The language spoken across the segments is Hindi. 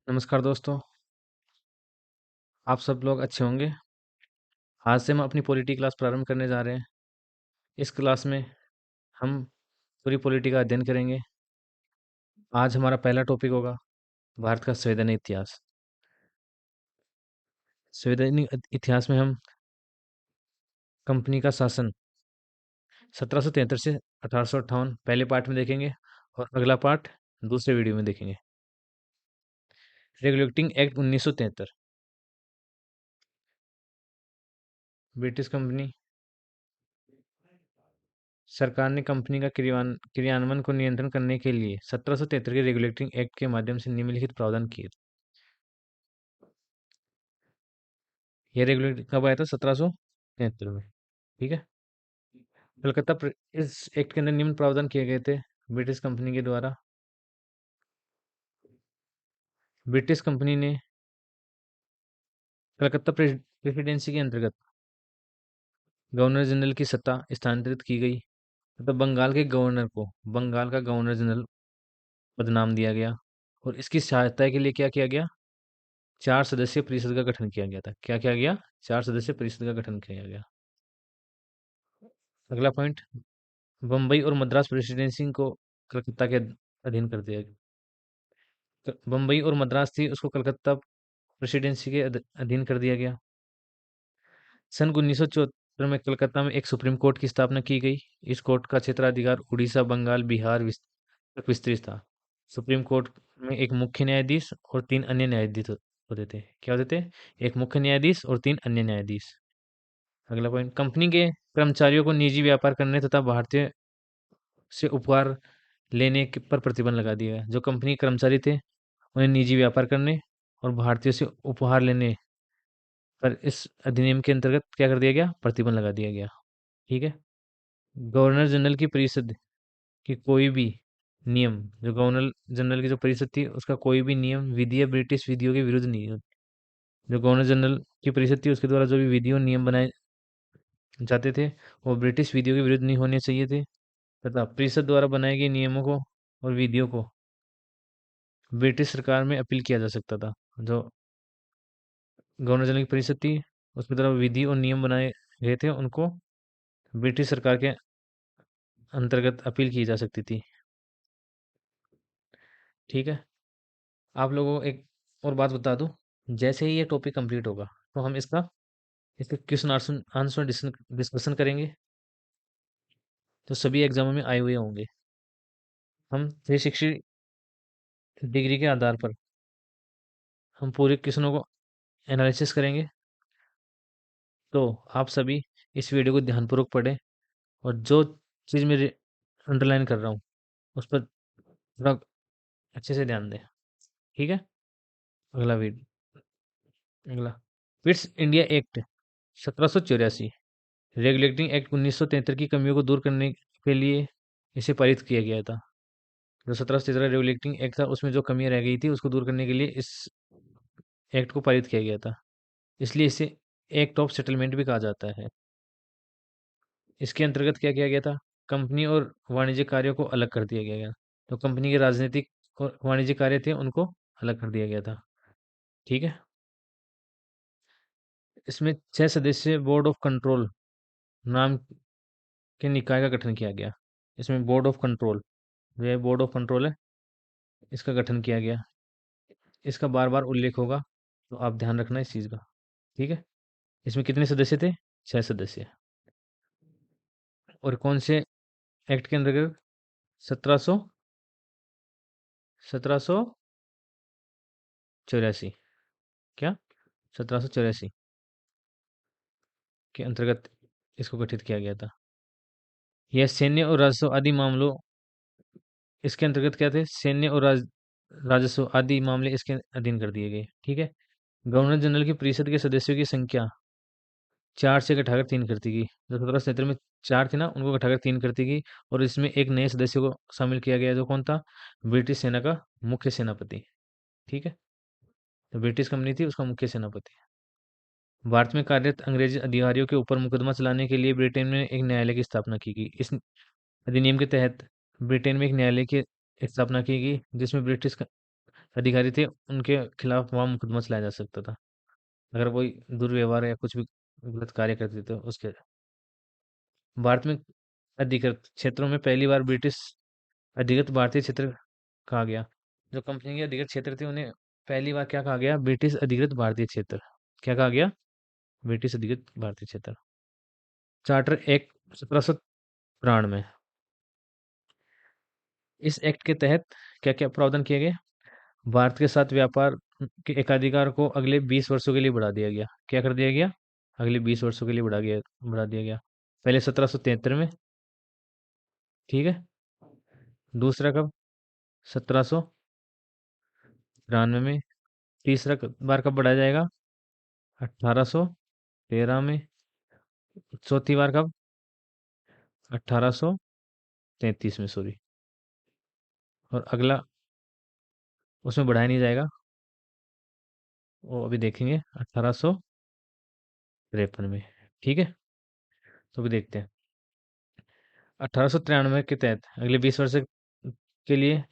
नमस्कार दोस्तों। आप सब लोग अच्छे होंगे। आज से हम अपनी पॉलिटी क्लास प्रारंभ करने जा रहे हैं। इस क्लास में हम पूरी पॉलिटी का अध्ययन करेंगे। आज हमारा पहला टॉपिक होगा भारत का संवैधानिक इतिहास। संवैधानिक इतिहास में हम कंपनी का शासन 1773 से 1858 पहले पार्ट में देखेंगे और अगला पार्ट दूसरे वीडियो में देखेंगे। Regulating act 1973। ब्रिटिश कंपनी सरकार ने कंपनी का क्रियान्वयन को नियंत्रण करने के लिए 1773 के रेगुलेटिंग एक्ट के माध्यम से निम्नलिखित प्रावधान किए। ये रेगुलेट कब आया था? 1773 में। ठीक है। इस एक्ट के अंदर निम्न प्रावधान किए गए थे ब्रिटिश कंपनी के द्वारा। ब्रिटिश कंपनी ने कलकत्ता प्रेसिडेंसी के अंतर्गत गवर्नर जनरल की सत्ता स्थानांतरित की गई तथा बंगाल के गवर्नर को बंगाल का गवर्नर जनरल पद नाम दिया गया और इसकी सहायता के लिए क्या किया गया? 4 सदस्यीय परिषद का गठन किया गया था। क्या किया गया? 4 सदस्यीय परिषद का गठन किया गया। अगला पॉइंट, बम्बई और मद्रास प्रेसिडेंसी को कलकत्ता के अधीन कर दिया गया। बम्बई और मद्रास थी, उसको कलकत्ता प्रेसिडेंसी के अधीन कर दिया गया। सन 1974 में कलकत्ता में एक सुप्रीम कोर्ट की स्थापना की गई। इस कोर्ट का क्षेत्राधिकार उड़ीसा, बंगाल, बिहार तक विस्तृत था। सुप्रीम कोर्ट में एक मुख्य न्यायाधीश और 3 अन्य न्यायाधीश होते थे। क्या होते थे? एक मुख्य न्यायाधीश और 3 अन्य न्यायाधीश। अगला पॉइंट, कंपनी के कर्मचारियों को निजी व्यापार करने तथा भारतीय से उपहार लेने पर प्रतिबंध लगा दिया गया। जो कंपनी के कर्मचारी थे उन्हें निजी व्यापार करने और भारतीयों से उपहार लेने पर इस अधिनियम के अंतर्गत क्या कर दिया गया? प्रतिबंध लगा दिया गया। ठीक है। गवर्नर जनरल की परिषद की कोई भी नियम, जो गवर्नर जनरल की जो परिषद थी उसका कोई भी नियम विधि या ब्रिटिश विधियों के विरुद्ध नहीं हो। जो गवर्नर जनरल की परिषद थी उसके द्वारा जो भी विधि और नियम बनाए जाते थे वो ब्रिटिश विधियों के विरुद्ध नहीं होने चाहिए थे तथा परिषद द्वारा बनाए गए नियमों को और विधियों को ब्रिटिश सरकार में अपील किया जा सकता था। जो गवर्नर जनरल की परिषद थी उसके द्वारा विधि और नियम बनाए गए थे उनको ब्रिटिश सरकार के अंतर्गत अपील की जा सकती थी। ठीक है। आप लोगों को एक और बात बता दूं, जैसे ही ये टॉपिक कंप्लीट होगा तो हम इसके क्वेश्चन आंसर आंसर डिस्कशन करेंगे तो सभी एग्जामों में आए हुए होंगे। हम 360 डिग्री के आधार पर हम पूरे क्वेश्चनों को एनालिसिस करेंगे। तो आप सभी इस वीडियो को ध्यानपूर्वक पढ़ें और जो चीज़ मैं अंडरलाइन कर रहा हूँ उस पर थोड़ा अच्छे से ध्यान दें। ठीक है। अगला वीडियो, अगला, fits India act 1784 regulating act 1973 की कमियों को दूर करने के लिए इसे पारित किया गया था। जो 1773 रेगुलेटिंग एक्ट था उसमें जो कमियां रह गई थी उसको दूर करने के लिए इस एक्ट को पारित किया गया था। इसलिए इसे एक्ट ऑफ सेटलमेंट भी कहा जाता है। इसके अंतर्गत क्या किया गया था? कंपनी और वाणिज्यिक कार्यों को अलग कर दिया गया। तो कंपनी के राजनीतिक और वाणिज्यिक कार्य थे उनको अलग कर दिया गया था। ठीक है। इसमें 6 सदस्यीय बोर्ड ऑफ कंट्रोल नाम के निकाय का गठन किया गया। इसमें बोर्ड ऑफ कंट्रोल, जो है बोर्ड ऑफ कंट्रोल है, इसका गठन किया गया। इसका बार बार उल्लेख होगा तो आप ध्यान रखना इस चीज़ का। ठीक है। इसमें कितने सदस्य थे? 6 सदस्य। और कौन से एक्ट के अंतर्गत? 1784। क्या? 1784 के अंतर्गत इसको गठित किया गया था। यह सैन्य और राजस्व आदि मामलों, इसके अंतर्गत क्या थे? सैन्य और राजस्व आदि मामले इसके अधीन कर दिए गए। ठीक है। गवर्नर जनरल की परिषद के सदस्यों की संख्या 4 से घटाकर 3 कर दी गई। जो 1773 में 4 थे ना उनको घटाकर 3 कर दी गई और इसमें एक नए सदस्य को शामिल किया गया जो कौन था? ब्रिटिश सेना का मुख्य सेनापति। ठीक है। तो ब्रिटिश कंपनी थी उसका मुख्य सेनापति। भारत में कार्यरत अंग्रेजी अधिकारियों के ऊपर मुकदमा चलाने के लिए ब्रिटेन में एक न्यायालय की स्थापना की गई। इस अधिनियम के तहत ब्रिटेन में एक न्यायालय की स्थापना की गई जिसमें अधिकारी थे उनके खिलाफ वहाँ मुकदमा चलाया जा सकता था, अगर कोई दुर्व्यवहार या कुछ भी गलत कार्य करते थे उसके। भारत में अधिकृत क्षेत्रों में पहली बार ब्रिटिश अधिकृत भारतीय क्षेत्र कहा गया। जो कंपनी के अधिकृत क्षेत्र थे उन्हें पहली बार क्या कहा गया? ब्रिटिश अधिकृत भारतीय क्षेत्र। क्या कहा गया? ब्रिटिश अधिकृत भारतीय क्षेत्र। Charter act 1793। इस एक्ट के तहत क्या क्या प्रावधान किए गए? भारत के साथ व्यापार के एकाधिकार को अगले 20 वर्षों के लिए बढ़ा दिया गया। क्या कर दिया गया? अगले 20 वर्षों के लिए बढ़ा दिया गया। पहले 1773 में, ठीक है। दूसरा कब? 1793 में। तीसरा बार कब बढ़ाया जाएगा? 1813 में। चौथी बार कब? 1833 में, सॉरी। और अगला उसमें बढ़ाया नहीं जाएगा, वो अभी देखेंगे 1853 में, ठीक है। तो अभी देखते हैं। 1893 के तहत अगले 20 वर्ष के लिए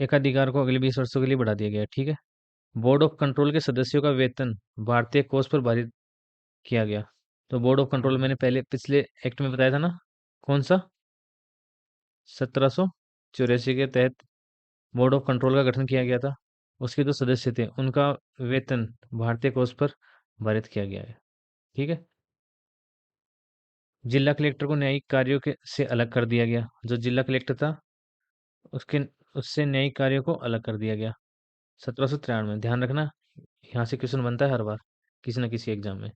एकाधिकार को अगले 20 वर्षों के लिए बढ़ा दिया गया, ठीक है। बोर्ड ऑफ कंट्रोल के सदस्यों का वेतन भारतीय कोष पर भारित किया गया। तो बोर्ड ऑफ कंट्रोल मैंने पहले पिछले एक्ट में बताया था ना, कौन सा? 1784 के तहत बोर्ड ऑफ कंट्रोल का गठन किया गया था। उसके जो सदस्य थे उनका वेतन भारतीय कोष पर भारित किया गया है, ठीक है। जिला कलेक्टर को न्यायिक कार्यों के से अलग कर दिया गया। जो जिला कलेक्टर था उसके उससे न्यायिक कार्यों को अलग कर दिया गया। 1793 में, ध्यान रखना, यहाँ से क्वेश्चन बनता है हर बार किसी न किसी एग्जाम में।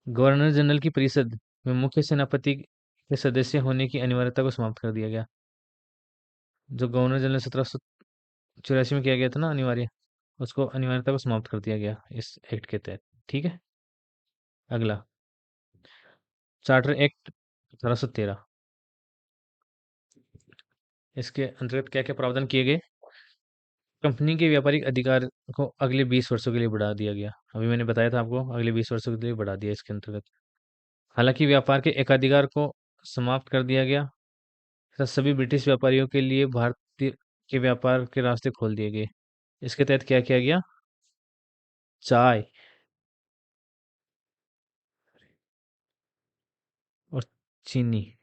गवर्नर जनरल की परिषद में मुख्य सेनापति के सदस्य होने की अनिवार्यता को समाप्त कर दिया गया। जो गवर्नर जनरल 1784 में किया गया था ना अनिवार्य, उसको अनिवार्यता को समाप्त कर दिया गया इस एक्ट के तहत, ठीक है। अगला, चार्टर एक्ट 1813। इसके अंतर्गत क्या क्या प्रावधान किए गए? कंपनी के व्यापारिक अधिकार को अगले 20 वर्षों के लिए बढ़ा दिया गया। अभी मैंने बताया था आपको, अगले 20 वर्षों के लिए बढ़ा दिया इसके अंतर्गत। हालांकि व्यापार के एकाधिकार को समाप्त कर दिया गया तथा सभी ब्रिटिश व्यापारियों के लिए भारतीय के व्यापार के रास्ते खोल दिए गए। इसके तहत क्या किया गया? चाय और चीनी,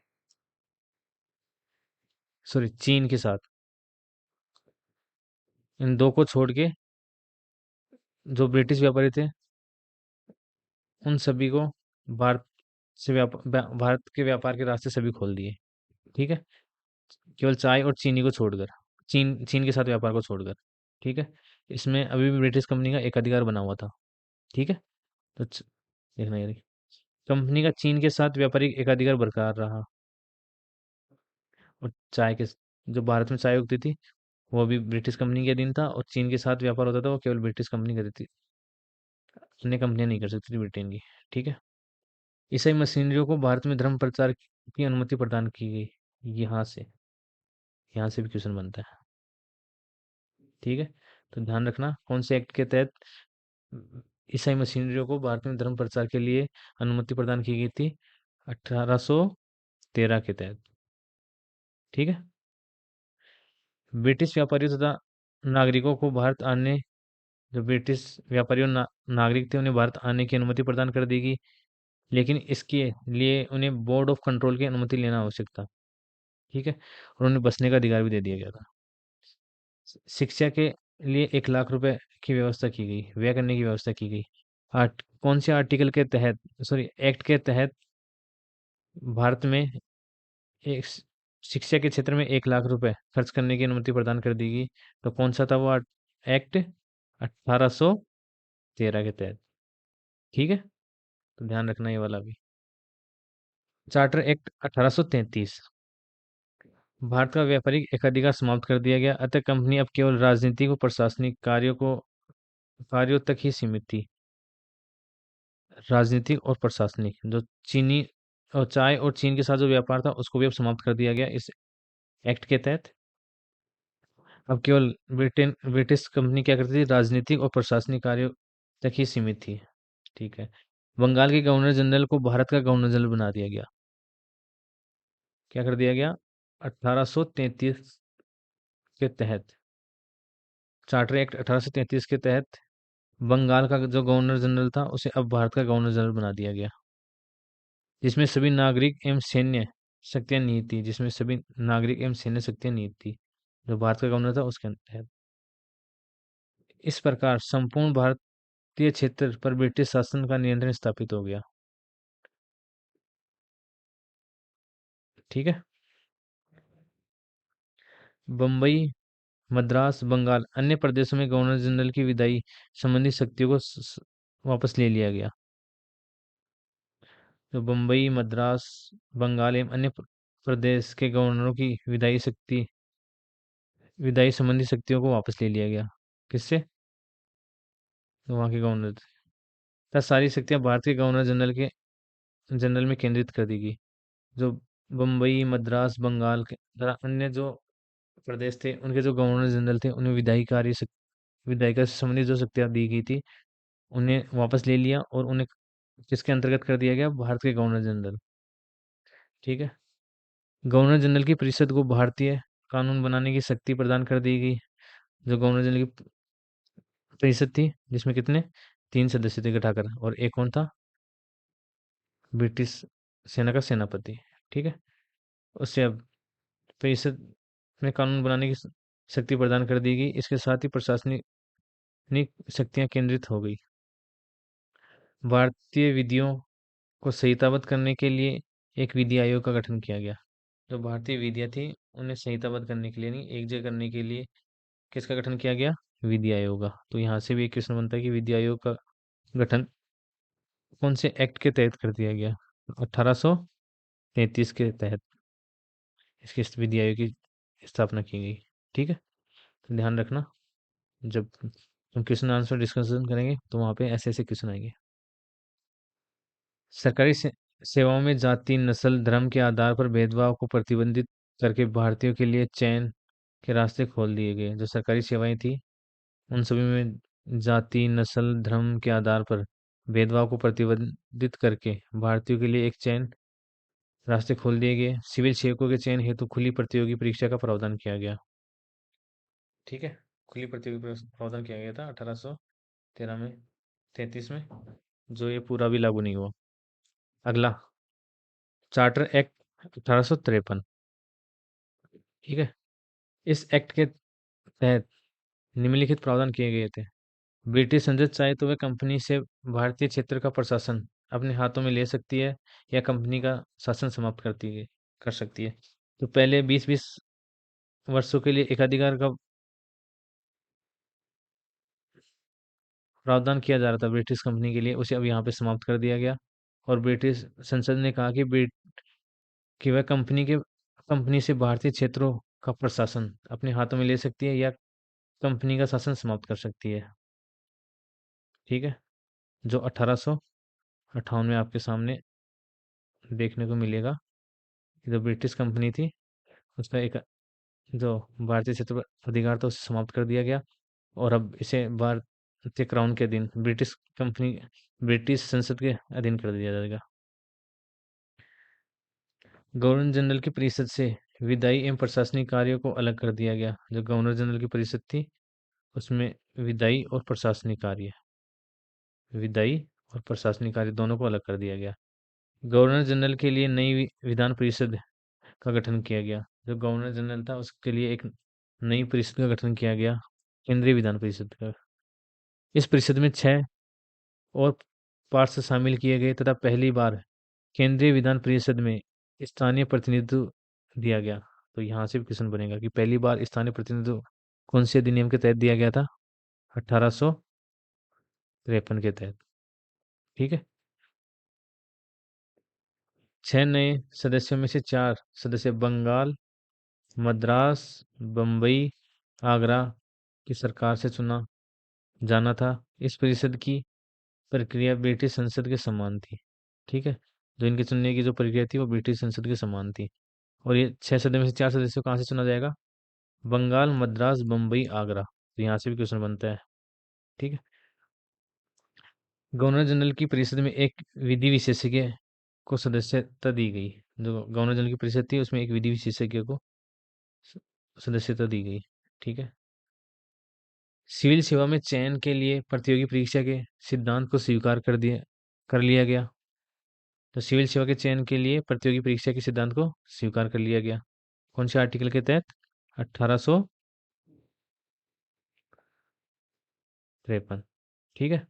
सॉरी, चीन के साथ, इन दो को छोड़ के जो ब्रिटिश व्यापारी थे उन सभी को भारत भारत के व्यापार के रास्ते सभी खोल दिए, ठीक है। केवल चाय और चीनी को छोड़कर, चीन चीन के साथ व्यापार को छोड़कर, ठीक है। इसमें अभी भी ब्रिटिश कंपनी का एक अधिकार बना हुआ था, ठीक है। तो देखना यार, कंपनी का चीन के साथ व्यापारिक एकाधिकार बरकरार रहा। और चाय के जो भारत में चाय उगती थी वो भी ब्रिटिश कंपनी के अधीन था, और चीन के साथ व्यापार होता था वो केवल ब्रिटिश कंपनी करती थी, अन्य कंपनियां नहीं कर सकती थी ब्रिटेन की, ठीक है। ईसाई मशीनरियों को भारत में धर्म प्रचार की अनुमति प्रदान की गई। यहाँ से यहाँ से भी क्वेश्चन बनता है, ठीक है। तो ध्यान रखना कौन से एक्ट के तहत ईसाई मशीनरियों को भारत में धर्म प्रचार के लिए अनुमति प्रदान की गई थी? 1813 के तहत, ठीक है। ब्रिटिश व्यापारियों तथा नागरिकों को भारत आने जो ब्रिटिश व्यापारी और नागरिक थे उन्हें भारत आने की अनुमति प्रदान कर दी गई, लेकिन इसके लिए उन्हें बोर्ड ऑफ कंट्रोल की अनुमति लेना आवश्यक था, ठीक है। और उन्हें बसने का अधिकार भी दे दिया गया था। शिक्षा के लिए 1 लाख रुपए की व्यवस्था की गई, व्यय करने की व्यवस्था की गई। कौन से आर्टिकल के तहत, सॉरी, एक्ट के तहत भारत में एक शिक्षा के क्षेत्र में 1 लाख रुपए खर्च करने की अनुमति प्रदान कर दी गई? तो कौन सा था वो एक्ट? 1813 के तहत, ठीक है। तो ध्यान रखना ये वाला भी। Charter act 1833। भारत का व्यापारिक एकाधिकार समाप्त कर दिया गया, अतः कंपनी अब केवल राजनीतिक और प्रशासनिक कार्यों तक ही सीमित थी। राजनीतिक और प्रशासनिक, जो चीनी और चाय और चीन के साथ जो व्यापार था उसको भी अब समाप्त कर दिया गया इस एक्ट के तहत। अब केवल ब्रिटिश कंपनी क्या करती थी? राजनीतिक और प्रशासनिक कार्यों तक ही सीमित थी, ठीक है। बंगाल के गवर्नर जनरल को भारत का गवर्नर जनरल बना दिया गया। क्या कर दिया गया? 1833 के तहत, चार्टर एक्ट 1833 के तहत बंगाल का जो गवर्नर जनरल था उसे अब भारत का गवर्नर जनरल बना दिया गया, जिसमें सभी नागरिक एवं सैन्य शक्तियां निहित थी, जिसमें सभी नागरिक एवं सैन्य शक्तियां निहित थी, जो भारत का गवर्नर था उसके तहत। इस प्रकार संपूर्ण भारतीय क्षेत्र पर ब्रिटिश शासन का नियंत्रण स्थापित हो गया। ठीक है। बम्बई, मद्रास, बंगाल, अन्य प्रदेशों में गवर्नर जनरल की विदाई संबंधी शक्तियों को वापस ले लिया गया। तो बम्बई, मद्रास, बंगाल एवं अन्य प्रदेश के गवर्नरों की विदाई संबंधी शक्तियों को वापस ले लिया गया। किससे? तो वहाँ के गवर्नर थे। तब सारी शक्तियां भारत के गवर्नर जनरल में केंद्रित कर दी गई। जो बम्बई, मद्रास, बंगाल के तथा अन्य जो प्रदेश थे उनके जो गवर्नर जनरल थे उन्हें विधायिका से संबंधित जो शक्तियां दी गई थी उन्हें वापस ले लिया और उन्हें किसके अंतर्गत कर दिया गया? भारत के गवर्नर जनरल। ठीक है। गवर्नर जनरल की परिषद को भारतीय कानून बनाने की शक्ति प्रदान कर दी गई। जो गवर्नर जनरल की परिषद थी जिसमें कितने 3 सदस्य थे घटाकर, और एक कौन था? ब्रिटिश सेना का सेनापति। ठीक है। उससे अब परिषद में कानून बनाने की शक्ति प्रदान कर दी गई। इसके साथ ही प्रशासनिक शक्तियां केंद्रित हो गई। भारतीय विधियों को संहिताबद्ध करने के लिए एक विधि आयोग का गठन किया गया। जो भारतीय विधियां थी उन्हें संहिताबद्ध करने के लिए नहीं, एक जगह करने के लिए किसका गठन किया गया? विधि आयोग का। तो यहाँ से भी एक क्वेश्चन बनता है कि विधि आयोग का गठन कौन से एक्ट के तहत कर दिया गया? 1833 के तहत इसकी इस विधि आयोग की स्थापना की गई। ठीक है। तो ध्यान रखना, जब हम क्वेश्चन आंसर डिस्कशन करेंगे तो वहाँ पे ऐसे ऐसे क्वेश्चन आएंगे। सरकारी सेवाओं में जाति, नस्ल, धर्म के आधार पर भेदभाव को प्रतिबंधित करके भारतीयों के लिए चयन के रास्ते खोल दिए गए। जो सरकारी सेवाएं थी उन सभी में जाति, नस्ल, धर्म के आधार पर भेदभाव को प्रतिबंधित करके भारतीयों के लिए एक चयन रास्ते खोल दिए गए। सिविल सेवकों के चयन हेतु खुली प्रतियोगी परीक्षा का प्रावधान किया गया। ठीक है। खुली प्रतियोगी प्रावधान किया गया था 1813 में, 33 में, जो ये पूरा भी लागू नहीं हुआ। अगला, चार्टर एक्ट 1853। ठीक है। इस एक्ट के तहत निम्नलिखित प्रावधान किए गए थे। ब्रिटिश संसद चाहे तो वह कंपनी से भारतीय क्षेत्र का प्रशासन अपने हाथों में ले सकती है या कंपनी का शासन समाप्त कर सकती है। तो पहले 20-20 वर्षों के लिए एकाधिकार का प्रावधान किया जा रहा था ब्रिटिश कंपनी के लिए, उसे अब यहाँ पे समाप्त कर दिया गया। और ब्रिटिश संसद ने कहा कि वह कंपनी से भारतीय क्षेत्रों का प्रशासन अपने हाथों में ले सकती है या कंपनी का शासन समाप्त कर सकती है। ठीक है। जो 1858 में आपके सामने देखने को मिलेगा कि जो ब्रिटिश कंपनी थी उसका एक जो भारतीय क्षेत्र पर अधिकार था उसे समाप्त कर दिया गया और अब इसे भारतीय क्राउन के अधीन ब्रिटिश संसद के अधीन कर दिया जाएगा। गवर्नर जनरल की परिषद से विधायी एवं प्रशासनिक कार्यों को अलग कर दिया गया। जो गवर्नर जनरल की परिषद थी उसमें विधायी और प्रशासनिक कार्य दोनों को अलग कर दिया गया। गवर्नर जनरल के लिए नई विधान परिषद का गठन किया गया। जो गवर्नर जनरल था उसके लिए एक नई परिषद का गठन किया गया, केंद्रीय विधान परिषद का। इस परिषद में 6 और पार्षद शामिल किए गए तथा पहली बार केंद्रीय विधान परिषद में स्थानीय प्रतिनिधित्व दिया गया। तो यहाँ से भी क्वेश्चन बनेगा कि पहली बार स्थानीय प्रतिनिधित्व कौन से अधिनियम के तहत दिया गया था? 1853 के तहत। ठीक है। 6 नए सदस्यों में से 4 सदस्य बंगाल, मद्रास, बम्बई, आगरा की सरकार से चुना जाना था। इस परिषद की प्रक्रिया ब्रिटिश संसद के समान थी। ठीक है। जो इनके चुनने की जो प्रक्रिया थी वो ब्रिटिश संसद के समान थी। और ये 6 सदस्य में से 4 सदस्यों को कहाँ से चुना जाएगा? बंगाल, मद्रास, बम्बई, आगरा। तो यहाँ से भी क्वेश्चन बनता है। ठीक है। गवर्नर जनरल की परिषद में एक विधि विशेषज्ञ को सदस्यता दी गई। जो गवर्नर जनरल की परिषद थी उसमें एक विधि विशेषज्ञ को सदस्यता दी गई। ठीक है। सिविल सेवा में चयन के लिए प्रतियोगी परीक्षा के सिद्धांत को स्वीकार कर लिया गया। तो सिविल सेवा के चयन के लिए प्रतियोगी परीक्षा के सिद्धांत को स्वीकार कर लिया गया। कौन से आर्टिकल के तहत? 1853। ठीक है।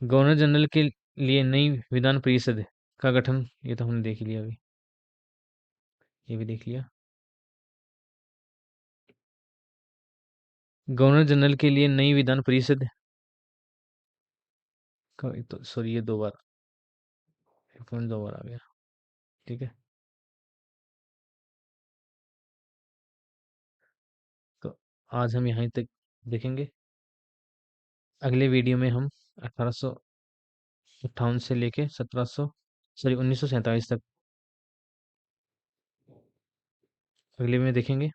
गवर्नर जनरल के लिए नई विधान परिषद का गठन, ये तो हमने देख ही लिया अभी, ये भी देख लिया। गवर्नर जनरल के लिए नई विधान परिषद का, तो सॉरी ये दो बार, ये पॉइंट दो बार आ गया। ठीक है। तो आज हम यहाँ तक देखेंगे। अगले वीडियो में हम 1858 से लेके 1947 तक अगले में देखेंगे।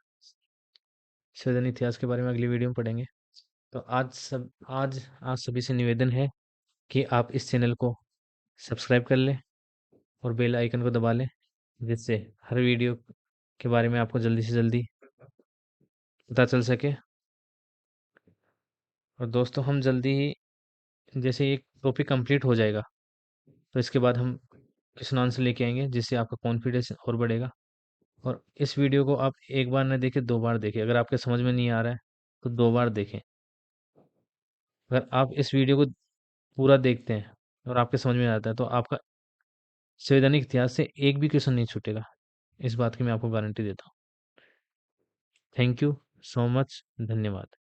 सदन इतिहास के बारे में अगली वीडियो में पढ़ेंगे। तो आज सभी से निवेदन है कि आप इस चैनल को सब्सक्राइब कर लें और बेल आइकन को दबा लें, जिससे हर वीडियो के बारे में आपको जल्दी से जल्दी पता चल सके। और दोस्तों, हम जल्दी ही, जैसे एक टॉपिक कंप्लीट हो जाएगा, तो इसके बाद हम क्वेश्चन आंसर लेके आएंगे, जिससे आपका कॉन्फिडेंस और बढ़ेगा। और इस वीडियो को आप एक बार न देखें, दो बार देखें। अगर आपके समझ में नहीं आ रहा है तो दो बार देखें। अगर आप इस वीडियो को पूरा देखते हैं और आपके समझ में आता है, तो आपका संवैधानिक इतिहास से एक भी क्वेश्चन नहीं छूटेगा। इस बात की मैं आपको गारंटी देता हूँ। Thank you so much. धन्यवाद।